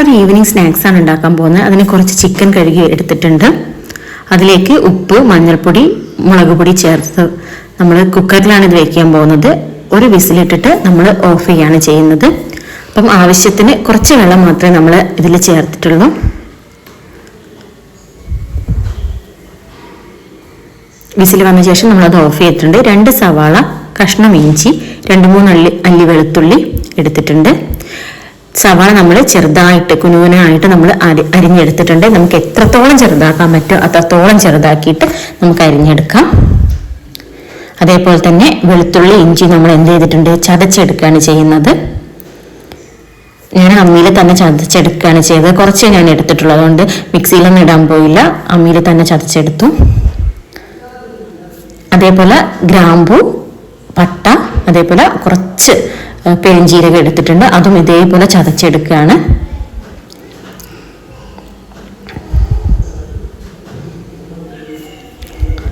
നമ്മളൊരു evening snacks ആണ് ഉണ്ടാക്കാൻ പോകുന്നത്. അതിന് കുറച്ച് ചിക്കൻ കഴുകി എടുത്തിട്ടുണ്ട്. അതിലേക്ക് ഉപ്പ്, മഞ്ഞൾപ്പൊടി, മുളക് പൊടി ചേർത്ത് നമ്മൾ കുക്കറിലാണ് ഇത് വെക്കാൻ പോകുന്നത്. ഒരു വിസിലിട്ടിട്ട് നമ്മൾ ഓഫ് ചെയ്യാണ് ചെയ്യുന്നത്. അപ്പം ആവശ്യത്തിന് കുറച്ച് വെള്ളം മാത്രമേ നമ്മൾ ഇതിൽ ചേർത്തിട്ടുള്ളൂ. വിസിൽ വന്ന ശേഷം നമ്മളത് ഓഫ് ചെയ്തിട്ടുണ്ട്. 2 സവാള, കഷ്ണം ഇഞ്ചി, 2-3 അല്ലി വെളുത്തുള്ളി എടുത്തിട്ടുണ്ട്. സവാള നമ്മൾ ചെറുതായിട്ട് കുനുകുനായിട്ട് നമ്മൾ അരിഞ്ഞെടുത്തിട്ടുണ്ട്. നമുക്ക് എത്രത്തോളം ചെറുതാക്കാൻ പറ്റുമോ അത്രത്തോളം ചെറുതാക്കിയിട്ട് നമുക്ക് അരിഞ്ഞെടുക്കാം. അതേപോലെ തന്നെ വെളുത്തുള്ളി, ഇഞ്ചി നമ്മൾ എന്ത് ചെയ്തിട്ടുണ്ട്, ചതച്ചെടുക്കുകയാണ് ചെയ്യുന്നത്. ഞാൻ അമ്മിയിൽ തന്നെ ചതച്ചെടുക്കുകയാണ് ചെയ്തത്. കുറച്ചേ ഞാൻ എടുത്തിട്ടുള്ളൂ, അതുകൊണ്ട് മിക്സിയിലൊന്നും ഇടാൻ പോയില്ല, അമ്മിയിൽ തന്നെ ചതച്ചെടുത്തു. അതേപോലെ ഗ്രാമ്പു, പട്ട, അതേപോലെ കുറച്ച് പെരുംജീരകം എടുത്തിട്ടുണ്ട്. അതും ഇതേപോലെ ചതച്ചെടുക്കുകയാണ്.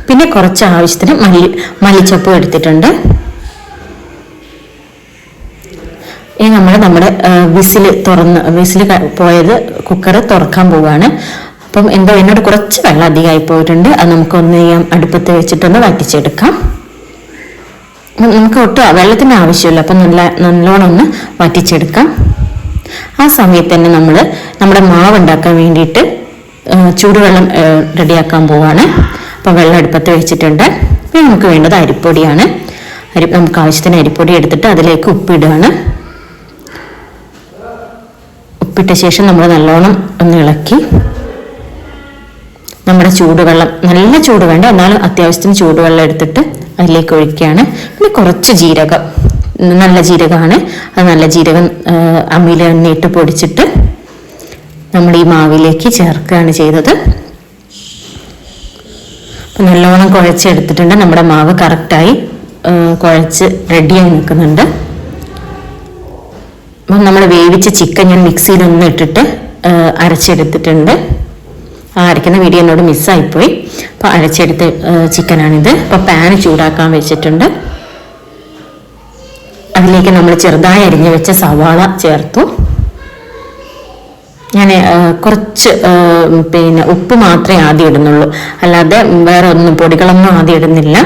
പിന്നെ കുറച്ച് ആവശ്യത്തിന് മല്ലിച്ചപ്പും എടുത്തിട്ടുണ്ട്. ഇനി നമ്മുടെ വിസിൽ പോയത് കുക്കർ തുറക്കാൻ പോവുകയാണ്. അപ്പം എന്നോട് കുറച്ച് വെള്ളം അധികമായി പോയിട്ടുണ്ട്. അത് നമുക്കൊന്ന് അടുപ്പത്ത് വെച്ചിട്ടൊന്ന് വറ്റിച്ചെടുക്കാം. നമുക്ക് ഒട്ടും വെള്ളത്തിന് ആവശ്യമില്ല, അപ്പം നല്ലോണം ഒന്ന് വറ്റിച്ചെടുക്കാം. ആ സമയത്ത് തന്നെ നമ്മുടെ മാവ് ഉണ്ടാക്കാൻ വേണ്ടിയിട്ട് ചൂടുവെള്ളം റെഡിയാക്കാൻ പോവാണ്. അപ്പം വെള്ളം അടുപ്പത്ത് വെച്ചിട്ടുണ്ട്. പിന്നെ നമുക്ക് വേണ്ടത് അരിപ്പൊടിയാണ്. നമുക്ക് ആവശ്യത്തിന് അരിപ്പൊടി എടുത്തിട്ട് അതിലേക്ക് ഉപ്പിടുകയാണ്. ഉപ്പിട്ട ശേഷം നമ്മൾ നല്ലോണം ഒന്ന് ഇളക്കി നമ്മുടെ ചൂടുവെള്ളം, നല്ല ചൂട് വേണ്ട, എന്നാലും അത്യാവശ്യത്തിന് ചൂടുവെള്ളം എടുത്തിട്ട് അതിലേക്ക് ഒഴിക്കുകയാണ്. പിന്നെ കുറച്ച് ജീരകം, നല്ല ജീരകമാണ്, അത് നല്ല ജീരകം അമ്മിയിൽ എണ്ണയിട്ട് പൊടിച്ചിട്ട് നമ്മൾ ഈ മാവിലേക്ക് ചേർക്കുകയാണ് ചെയ്തത്. അപ്പം നല്ലോണം കുഴച്ചെടുത്തിട്ടുണ്ട്. നമ്മുടെ മാവ് കറക്റ്റായി കുഴച്ച് റെഡിയായി നിൽക്കുന്നുണ്ട്. അപ്പം നമ്മൾ വേവിച്ച ചിക്കൻ ഞാൻ മിക്സിയിലൊന്ന് ഇട്ടിട്ട് അരച്ചെടുത്തിട്ടുണ്ട്. അരയ്ക്കുന്ന വീഡിയോ എന്നോട് മിസ്സായിപ്പോയി. അപ്പോൾ അരച്ചെടുത്ത ചിക്കനാണിത്. അപ്പോൾ പാന് ചൂടാക്കാൻ വെച്ചിട്ടുണ്ട്. അതിലേക്ക് നമ്മൾ ചെറുതായി അരിഞ്ഞു വെച്ച സവാള ചേർത്തു. ഞാൻ കുറച്ച് ഉപ്പ് മാത്രമേ ആദ്യം ഇടുന്നുള്ളൂ, അല്ലാതെ വേറെ ഒന്നും പൊടികളൊന്നും ആദ്യം ഇടുന്നില്ല.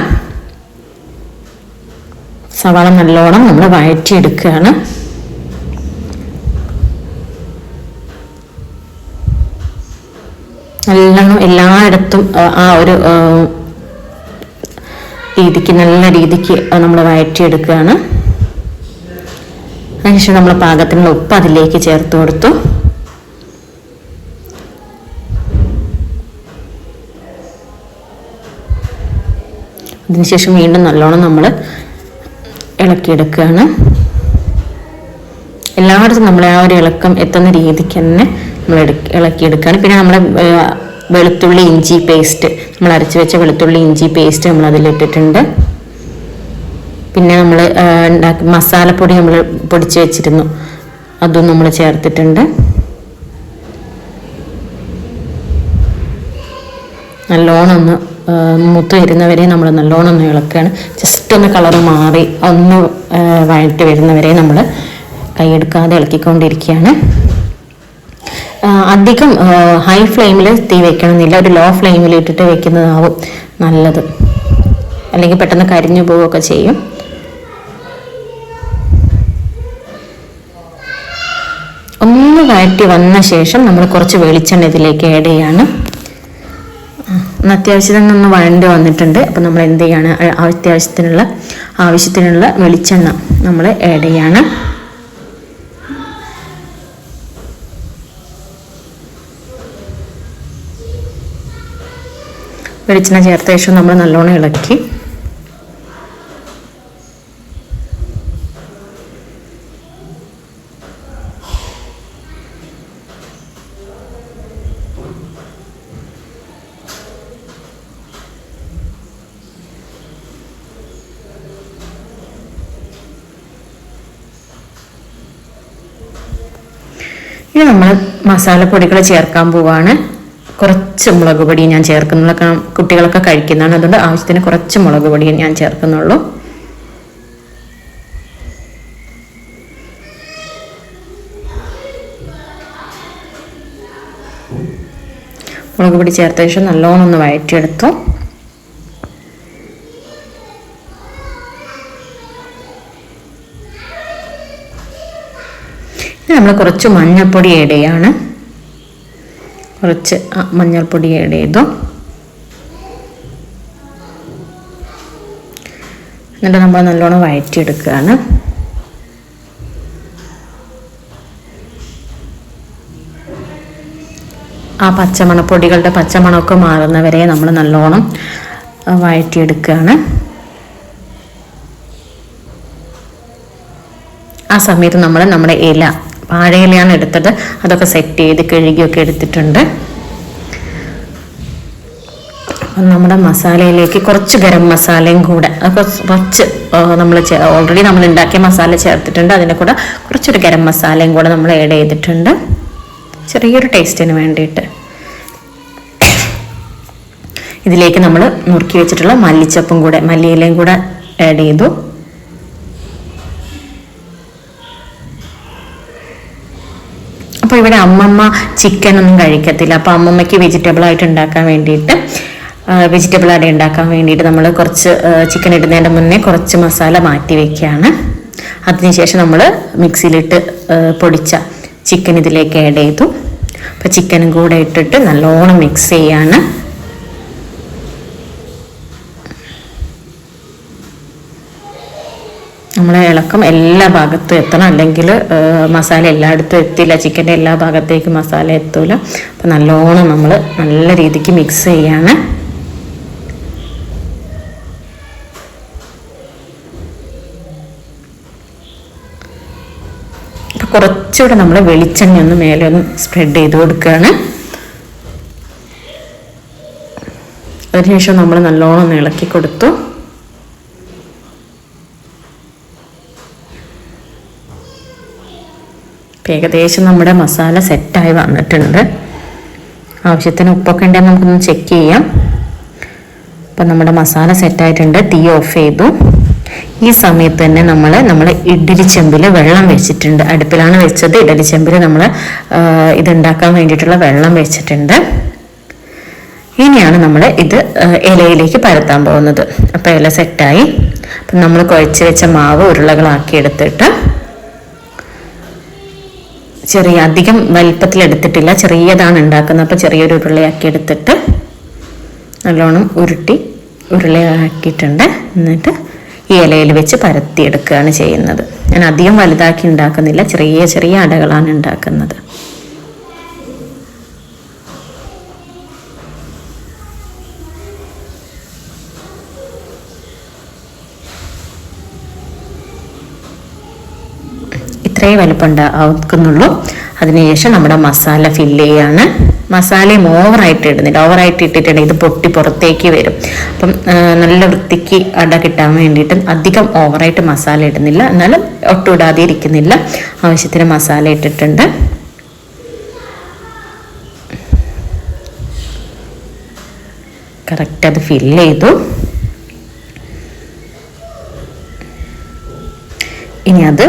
സവാള നല്ലോണം നമ്മൾ വഴറ്റിയെടുക്കുകയാണ്. നല്ലോണം എല്ലായിടത്തും ആ ഒരു രീതിക്ക്, നല്ല രീതിക്ക് നമ്മൾ വഴറ്റിയെടുക്കുകയാണ്. അതിനുശേഷം നമ്മൾ പാകത്തിനുള്ള ഉപ്പ് അതിലേക്ക് ചേർത്ത് കൊടുത്തു. അതിനുശേഷം വീണ്ടും നല്ലോണം നമ്മൾ ഇളക്കിയെടുക്കുകയാണ്. എല്ലായിടത്തും നമ്മൾ ആ ഒരു ഇളക്കം എത്തുന്ന രീതിക്ക് തന്നെ നമ്മൾ ഇളക്കിയെടുക്കുകയാണ്. പിന്നെ നമ്മൾ വെളുത്തുള്ളി ഇഞ്ചി പേസ്റ്റ്, നമ്മൾ അരച്ച് വെച്ച വെളുത്തുള്ളി ഇഞ്ചി പേസ്റ്റ് നമ്മൾ അതിലിട്ടിട്ടുണ്ട്. പിന്നെ നമ്മൾ മസാലപ്പൊടി നമ്മൾ പൊടിച്ച് വെച്ചിരുന്നു, അതും നമ്മൾ ചേർത്തിട്ടുണ്ട്. നല്ലോണം ഒന്ന് മൂത്ത് വരുന്നവരെ നമ്മൾ നല്ലോണം ഒന്ന് ഇളക്കുകയാണ്. ജസ്റ്റ് ഒന്ന് കളറ് മാറി ഒന്ന് വഴറ്റി വരുന്നവരെ നമ്മൾ കൈയെടുക്കാതെ ഇളക്കിക്കൊണ്ടിരിക്കുകയാണ്. അധികം ഹൈ ഫ്ലെയിമിൽ തീ വെക്കണമെന്നില്ല, ഒരു ലോ ഫ്ലെയിമിൽ ഇട്ടിട്ട് വെക്കുന്നതാവും നല്ലത്, അല്ലെങ്കിൽ പെട്ടെന്ന് കരിഞ്ഞു പോവുകയൊക്കെ ചെയ്യും. ഒന്ന് വഴറ്റി വന്ന ശേഷം നമ്മൾ കുറച്ച് വെളിച്ചെണ്ണ ഇതിലേക്ക് ആഡ് ചെയ്യാണ്. അത്യാവശ്യത്തിന് ഒന്ന് വഴണ്ട് വന്നിട്ടുണ്ട്. അപ്പം നമ്മൾ എന്ത് ചെയ്യാണ്, ആവശ്യത്തിനുള്ള വെളിച്ചെണ്ണ നമ്മൾ ആഡ് ചെയ്യാണ്. വെളിച്ചെണ്ണ ചേർത്ത ശേഷം നമ്മൾ നല്ലോണം ഇളക്കി. ഇനി നമ്മൾ മസാലപ്പൊടികൾ ചേർക്കാൻ പോവാണ്. കുറച്ച് മുളക് പൊടി ഞാൻ ചേർക്കുന്നുള്ളൂ, കാരണം കുട്ടികളൊക്കെ കഴിക്കുന്നതാണ്, അതുകൊണ്ട് ആവശ്യത്തിന് കുറച്ച് മുളക് പൊടി ഞാൻ ചേർക്കുന്നുള്ളൂ. മുളക് പൊടി ചേർത്ത ശേഷം നല്ലോണം ഒന്ന് വഴറ്റിയെടുത്തു. നമ്മൾ കുറച്ച് മഞ്ഞൾപ്പൊടി ആഡ് ചെയ്യാണ്. കുറച്ച് മഞ്ഞൾപ്പൊടി ആഡ് ചെയ്തു. എന്നിട്ട് നമ്മൾ നല്ലോണം വഴറ്റിയെടുക്കുകയാണ്. ആ പച്ചമണപ്പൊടികളുടെ പച്ചമണമൊക്കെ മാറുന്നവരെ നമ്മൾ നല്ലോണം വഴറ്റിയെടുക്കുകയാണ്. ആ സമയത്ത് നമ്മൾ നമ്മുടെ ഇല, വാഴയിലയാണ് എടുത്തത്, അതൊക്കെ സെറ്റ് ചെയ്ത് കഴുകിയൊക്കെ എടുത്തിട്ടുണ്ട്. നമ്മുടെ മസാലയിലേക്ക് കുറച്ച് ഗരം മസാലയും കൂടെ, കുറച്ച് നമ്മൾ ഓൾറെഡി നമ്മൾ ഉണ്ടാക്കിയ മസാല ചേർത്തിട്ടുണ്ട്. അതിൻ്റെ കൂടെ കുറച്ചൊരു ഗരം മസാലയും കൂടെ നമ്മൾ ആഡ് ചെയ്തിട്ടുണ്ട്, ചെറിയൊരു ടേസ്റ്റിന് വേണ്ടിയിട്ട്. ഇതിലേക്ക് നമ്മൾ നുറുക്കി വെച്ചിട്ടുള്ള മല്ലിച്ചപ്പും കൂടെ, മല്ലിയിലയും കൂടെ ആഡ് ചെയ്തു. അപ്പോൾ ഇവിടെ അമ്മമ്മ ചിക്കൻ ഒന്നും കഴിക്കത്തില്ല. അപ്പോൾ അമ്മമ്മയ്ക്ക് വെജിറ്റബിൾ ആയിട്ട് ഉണ്ടാക്കാൻ വേണ്ടിയിട്ട്, വെജിറ്റബിൾ അട ഉണ്ടാക്കാൻ വേണ്ടിയിട്ട് നമ്മൾ കുറച്ച് ചിക്കൻ ഇടുന്നതിൻ്റെ മുന്നേ കുറച്ച് മസാല മാറ്റി വെക്കുകയാണ്. അതിനുശേഷം നമ്മൾ മിക്സിയിലിട്ട് പൊടിച്ച ചിക്കൻ ഇതിലേക്ക് ആഡ് ചെയ്തു. അപ്പോൾ ചിക്കനും കൂടെ ഇട്ടിട്ട് നല്ലോണം മിക്സ് ചെയ്യാണ്. നമ്മളെ ഇളക്കം എല്ലാ ഭാഗത്തും എത്തണം, അല്ലെങ്കിൽ മസാല എല്ലായിടത്തും എത്തില്ല, ചിക്കൻ്റെ എല്ലാ ഭാഗത്തേക്കും മസാല എത്തൂല. അപ്പം നല്ലോണം നമ്മൾ നല്ല രീതിക്ക് മിക്സ് ചെയ്യാണ്. അപ്പം കുറച്ചുകൂടെ നമ്മൾ വെളിച്ചെണ്ണ ഒന്ന് മേലെ ഒന്ന് സ്പ്രെഡ് ചെയ്ത് കൊടുക്കുകയാണ്. അതിനുശേഷം നമ്മൾ നല്ലോണം ഒന്ന് ഇളക്കി കൊടുത്തു. ഏകദേശം നമ്മുടെ മസാല സെറ്റായി വന്നിട്ടുണ്ട്. ആവശ്യത്തിന് ഉപ്പൊക്കെ ഉണ്ടെങ്കിൽ നമുക്കൊന്ന് ചെക്ക് ചെയ്യാം. അപ്പം നമ്മുടെ മസാല സെറ്റായിട്ടുണ്ട്. തീ ഓഫ് ചെയ്തു. ഈ സമയത്ത് തന്നെ നമ്മൾ ഇഡ്ഡലി ചെമ്പിൽ വെള്ളം വെച്ചിട്ടുണ്ട്. അടുപ്പിലാണ് വെച്ചത്. ഇഡ്ഡലി ചെമ്പിൽ നമ്മൾ ഇതുണ്ടാക്കാൻ വേണ്ടിയിട്ടുള്ള വെള്ളം വെച്ചിട്ടുണ്ട്. ഇനിയാണ് നമ്മൾ ഇത് ഇലയിലേക്ക് പരത്താൻ പോകുന്നത്. അപ്പം ഇല സെറ്റായി. അപ്പം നമ്മൾ കുഴച്ച് വെച്ച മാവ് ഉരുളകളാക്കി എടുത്തിട്ട്, അധികം വലിപ്പത്തിലെടുത്തിട്ടില്ല, ചെറിയതാണ് ഉണ്ടാക്കുന്നത്. അപ്പോൾ ചെറിയൊരു ഉരുളയാക്കി എടുത്തിട്ട് നല്ലോണം ഉരുളയാക്കിയിട്ടുണ്ട്. എന്നിട്ട് ഈ ഇലയിൽ വെച്ച് പരത്തിയെടുക്കുകയാണ് ചെയ്യുന്നത്. ഞാൻ അധികം വലുതാക്കി ഉണ്ടാക്കുന്നില്ല, ചെറിയ ചെറിയ അടകളാണ് ഉണ്ടാക്കുന്നത്. ഇത്രയും വലിപ്പം ആക്കുന്നുള്ളൂ. അതിനുശേഷം നമ്മുടെ മസാല ഫില്ല് ചെയ്യാണ്. മസാലയും ഓവറായിട്ട് ഇടുന്നില്ല. ഓവറായിട്ട് ഇട്ടിട്ടുണ്ടെങ്കിൽ ഇത് പൊട്ടി പുറത്തേക്ക് വരും. അപ്പം നല്ല വൃത്തിക്ക് അട കിട്ടാൻ വേണ്ടിയിട്ട് അധികം ഓവറായിട്ട് മസാല ഇടുന്നില്ല, എന്നാലും ഒട്ടും ഇടാതെ ഇരിക്കുന്നില്ല. ആവശ്യത്തിന് മസാല ഇട്ടിട്ടുണ്ട്. കറക്റ്റ് അത് ഫില്ല് ചെയ്തു. ഇനി അത്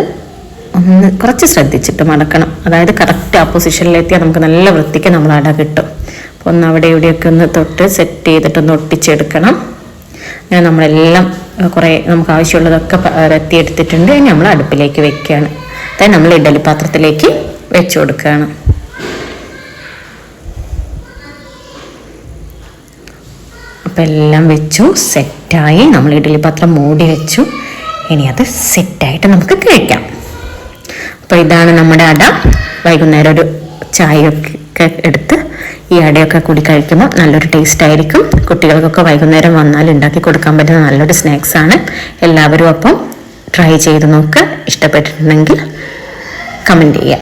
ഒന്ന് കുറച്ച് ശ്രദ്ധിച്ചിട്ട് മടക്കണം. അതായത് കറക്റ്റ് ആ പൊസിഷനിലെത്തിയാൽ നമുക്ക് നല്ല വൃത്തിക്ക് നമ്മൾ അട കിട്ടും. അപ്പോൾ ഒന്ന് അവിടെ ഇവിടെയൊക്കെ ഒന്ന് തൊട്ട് സെറ്റ് ചെയ്തിട്ടൊന്ന് ഒട്ടിച്ചെടുക്കണം. അങ്ങനെ നമ്മളെല്ലാം കുറേ നമുക്ക് ആവശ്യമുള്ളതൊക്കെ പരത്തിയെടുത്തിട്ടുണ്ട്. ഇനി നമ്മൾ അടുപ്പിലേക്ക് വെക്കുകയാണ്. അതായത് നമ്മൾ ഇഡ്ഡലി പാത്രത്തിലേക്ക് വെച്ച് കൊടുക്കുകയാണ്. അപ്പം എല്ലാം വെച്ചു, സെറ്റായി. നമ്മൾ ഇഡ്ഡലി പാത്രം മൂടി വെച്ചു. ഇനി അത് സെറ്റായിട്ട് നമുക്ക് കഴിക്കാം. അപ്പോൾ ഇതാണ് നമ്മുടെ അട. വൈകുന്നേരം ഒരു ചായയൊക്കെ എടുത്ത് ഈ അടയൊക്കെ കൂടി കഴിക്കുമ്പോൾ നല്ലൊരു ടേസ്റ്റ് ആയിരിക്കും. കുട്ടികൾക്കൊക്കെ വൈകുന്നേരം വന്നാൽ ഉണ്ടാക്കി കൊടുക്കാൻ പറ്റുന്ന നല്ലൊരു സ്നാക്സാണ്. എല്ലാവരും അപ്പം ട്രൈ ചെയ്ത് നോക്കുക. ഇഷ്ടപ്പെട്ടിട്ടുണ്ടെങ്കിൽ കമൻറ്റ് ചെയ്യുക.